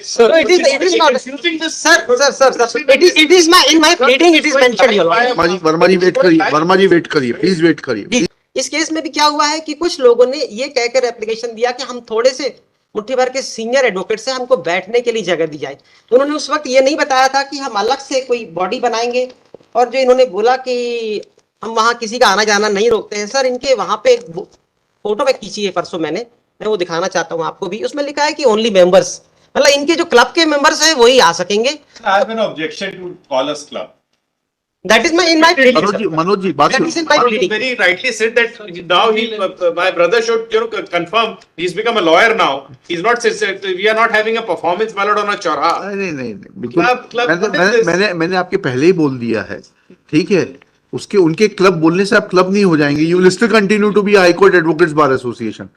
Sir, it is not. Sir. It is my in my pleading. It is mentioned, Your Lordship. Verma ji wait करिए, Verma ji wait करिए, please wait करिए। इस case में भी क्या हुआ है कि कुछ लोगों ने ये कहकर एप्लीकेशन दिया कि हम थोड़े से मुट्ठी भर के सीनियर एडवोकेट से हमको बैठने के लिए जगह दी जाए। तो उन्होंने उस वक्त ये नहीं बताया था कि हम अलग से कोई बॉडी बनाएंगे, और जो इन्होंने बोला कि हम वहां किसी का आना जाना नहीं रोकते हैं। सर, इनके वहां पे फोटो में खींची है परसों मैं वो दिखाना चाहता हूँ आपको भी। उसमें लिखा है कि ओनली मेंबर्स, मतलब इनके जो क्लब के मेंबर्स हैं वही आ सकेंगे। I have an objection to call us club. That is in my pleading. Manoj ji बात That is in my pleading. Very rightly said that now my brother should confirm. He's become a lawyer now. He's not. We are not having a performance ballot on a chorha. नहीं बिल्कुल। मैंने आपके पहले ही बोल दिया है, ठीक है। उनके क्लब बोलने से आप क्लब नहीं हो जाएंगे। You will still continue to be high court advocates bar association.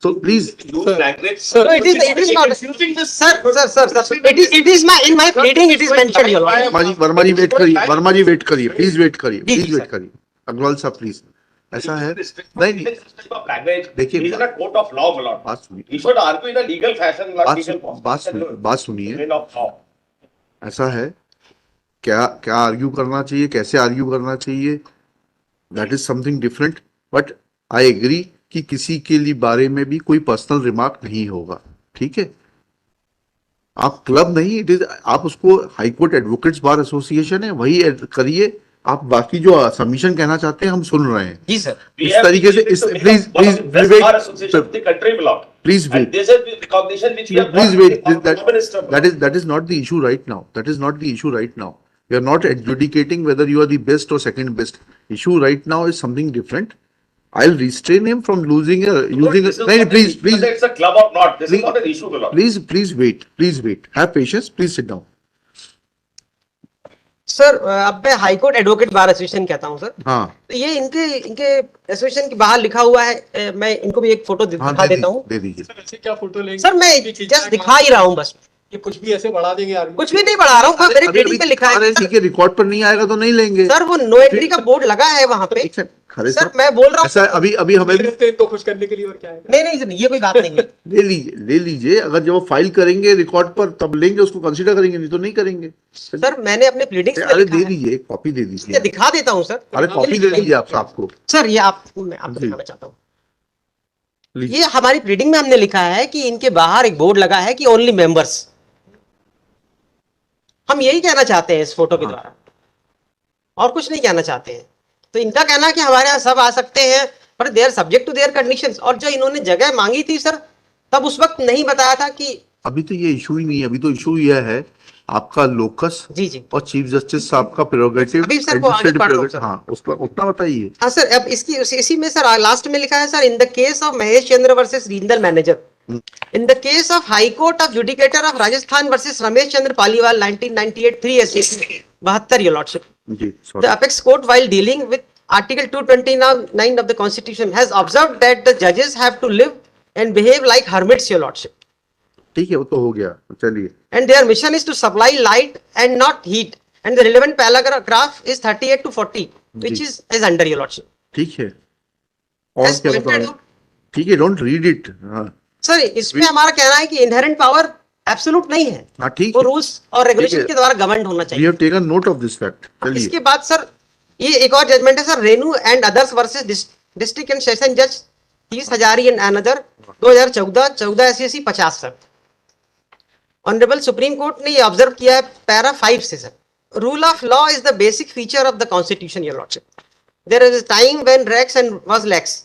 So please, sir, it is not. Sir, it is my in my pleading. It is mentioned, Your Lordship. Verma ji wait करिए, Verma ji wait करिए, please wait करिए, please wait करिए। अग्रवाल साहब please, ऐसा है नहीं। देखिए बात सुनिए, बात सुनिए। ऐसा है, क्या आर्ग्यू करना चाहिए, कैसे आर्ग्यू करना चाहिए, that is something different. But I agree कि किसी के लिए बारे में भी कोई पर्सनल रिमार्क नहीं होगा, ठीक है। आप क्लब नहीं, इट इज, आप उसको high court advocates bar association है, वही करिए। आप बाकी जो सबमिशन कहना चाहते हैं हम सुन रहे हैं जी सर। इस तरीके से please wait, that is not the issue right now. That is not the issue right now. We are not adjudicating whether you are the best or second best. Issue right now is something different. I'll restrain him from using a. Please. It's a club or not. This is not an issue, Lord. Please wait. Have patience. Please sit down. Sir, अब मैं high court advocate bar association कहता हूँ sir. हाँ। तो ये इनके association के बाहर लिखा हुआ है। मैं इनको भी एक फोटो दिखा देता हूँ। दे दीजिए। सर, ऐसे क्या फोटो लेंगे? सर, मैं जस्ट दिखा ही रहा हूँ बस। ये कुछ भी ऐसे बढ़ा देंगे यार? कुछ भी नहीं बढ़ा रहा हूँ, मेरे प्लीडिंग पे लिखा है। ठीक है, रिकॉर्ड पर नहीं आएगा तो नहीं लेंगे सर। वो नो एंट्री का बोर्ड लगा है वहाँ पे। सर, मैं बोल रहा हूँ ऐसा अभी हमें तो खुश करने के लिए, और क्या है? नहीं, ये कोई बात नहीं है। ले लीजिए। अगर जब वो फाइल करेंगे रिकॉर्ड पर तब लेंगे, उसको कंसीडर करेंगे, नहीं तो नहीं करेंगे। सर, मैंने अपने प्लीडिंग अरे दे दीजिए, एक कॉपी दे दीजिए। दिखा देता हूँ सर। अरे कॉपी दे दीजिए आप आपको। सर, ये आपको दिखाना चाहता हूँ। ये हमारी प्लीडिंग में हमने लिखा है कि इनके बाहर एक बोर्ड लगा है कि ओनली मेंबर्स। हम यही कहना चाहते हैं इस फोटो के द्वारा, और कुछ नहीं कहना चाहते हैं। तो इनका कहना है कि हमारे यहाँ सब आ सकते हैं, पर they are subject to their conditions. और जो इन्होंने जगह मांगी थी सर, तब उस वक्त नहीं बताया था कि अभी तो ये इशू ही नहीं है। अभी तो इशू यह है आपका लोकस जी और चीफ जस्टिस साहब का प्रेरोगेटिव। हाँ, उसका उतना बताइए। हाँ सर, अब इसी में सर लास्ट में लिखा है sir, in the case of Mahesh Chandra versus regional manager, in the case of High Court of Judicature of Rajasthan versus Ramesh Chandra Paliwal 1998 3 SC 72, Your Lordship. The apex court, while dealing with Article 229 of the Constitution, has observed that the judges have to live and behave like hermits, Your Lordship. ठीक है, वो तो हो गया, चलिए। And their mission is to supply light and not heat. And the relevant paragraph is 38 to 40, which is under, Your Lordship. ठीक है, और क्या बताओ? ठीक है, don't read it. सर, इसमें हमारा कहना है कि इनहेरेंट पावर एब्सोल्यूट नहीं है। हाँ, ठीक है। रूल्स और रेगुलेशन के द्वारा गवर्न होना चाहिए। We have taken note of this fact. चलिए। इसके बाद सर, ये एक और जजमेंट है sir, Renu and others versus district and session जज 30 Hazari and another 2014 SC 50 sir. Honourable supreme court ने ये ऑब्जर्व किया है पैरा 5 से sir, rule of law is the basic feature of the constitution, your lordship. There is a time when rex and was lex,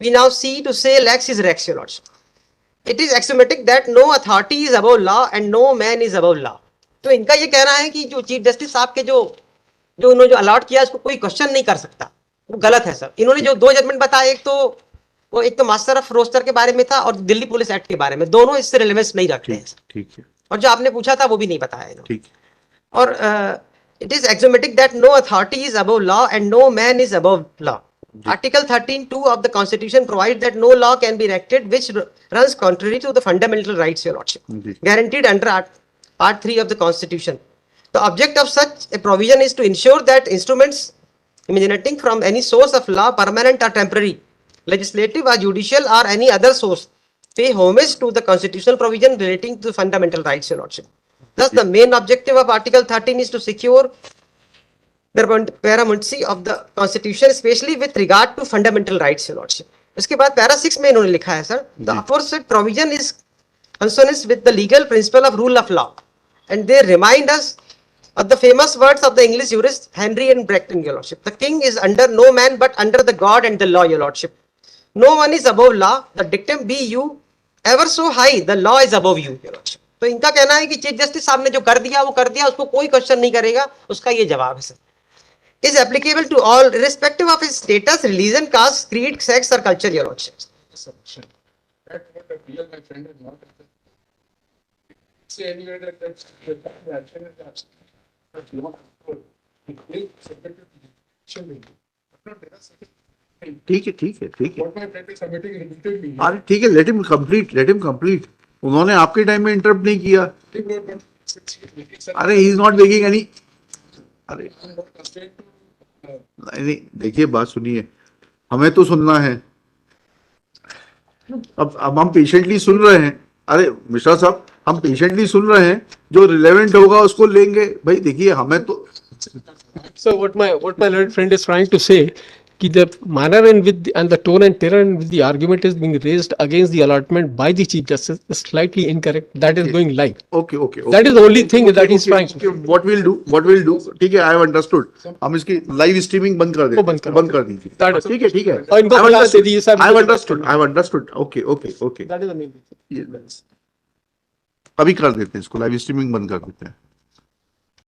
we now see to say lex is rex, your lordship. It is axiomatic that no authority is above law and no man is above law. तो इनका ये कहना है कि जो chief justice साहब के जो उन्होंने जो अलॉट किया उसको कोई क्वेश्चन नहीं कर सकता, वो गलत है सर। इन्होंने जो 2 जजमेंट बताए, एक तो मास्टर ऑफ रोस्टर के बारे में था और दिल्ली पुलिस एक्ट के बारे में, दोनों इससे रिलेवेंस नहीं रखते हैं। ठीक है। और जो आपने पूछा था वो भी नहीं बताया। ठीक। और it is axiomatic that no authority is above law and no man is above law. Article 13(2) of the Constitution provides that no law can be enacted which runs contrary to the fundamental rights, your lordship, guaranteed under Part 3 of the Constitution. The object of such a provision is to ensure that instruments emanating from any source of law, permanent or temporary, legislative or judicial or any other source, pay homage to the constitutional provision relating to fundamental rights, Your Lordship. Thus, the main objective of Article 13 is to secure the paramountcy of the Constitution, especially with regard to fundamental rights, Your Lordship. इसके बाद para 6 में इन्होंने लिखा है sir, the aforesaid provision is consonant with the legal principle of rule of law, and they remind us of the famous words of the English jurist Henry and Bracton, Your Lordship. The king is under no man but under the God and the law, Your Lordship. No one is above law. The dictum be you ever so high, the law is above you, Your Lordship. तो इनका कहना है कि chief justice साहब ने जो कर दिया वो कर दिया, उसको कोई क्वेश्चन नहीं करेगा, उसका ये जवाब है sir. Is applicable to all, irrespective of his status, religion, caste, creed, sex, or culture, Your Lordship. That what the real my friend is not. Say anyway that the action is absolute. But not good. It will submit to the action. Not there are certain. ठीक है ठीक है ठीक है. What my friend is submitting repeatedly. अरे ठीक है, let him complete. उन्होंने आपके टाइम में इंटरप्ट नहीं किया. He wrote one 6 years. अरे he is not making any. अरे I'm not constrained to. नहीं, देखिए बात सुनिए, हमें तो सुनना है. अब हम पेशेंटली सुन रहे हैं. अरे मिश्रा साहब, हम पेशेंटली सुन रहे हैं, जो रिलेवेंट होगा उसको लेंगे. भाई देखिए, हमें तो So what my learned friend is trying to say, कि the manner and the tone and tenor in which the argument is being raised against the allotment by the chief justice is slightly incorrect. That is going live. okay. That is the only thing that he's trying. What we'll do, ठीक है, I have understood. हम इसकी live streaming बंद कर देते, वो बंद करो. दीजिए. That is- ठीक है. और इनको क्लास दे दीजिए साहब. I have understood. Okay. That is the main thing. अभी कर देते हैं इसको, लाइव स्ट्रीमिंग बंद कर देते हैं.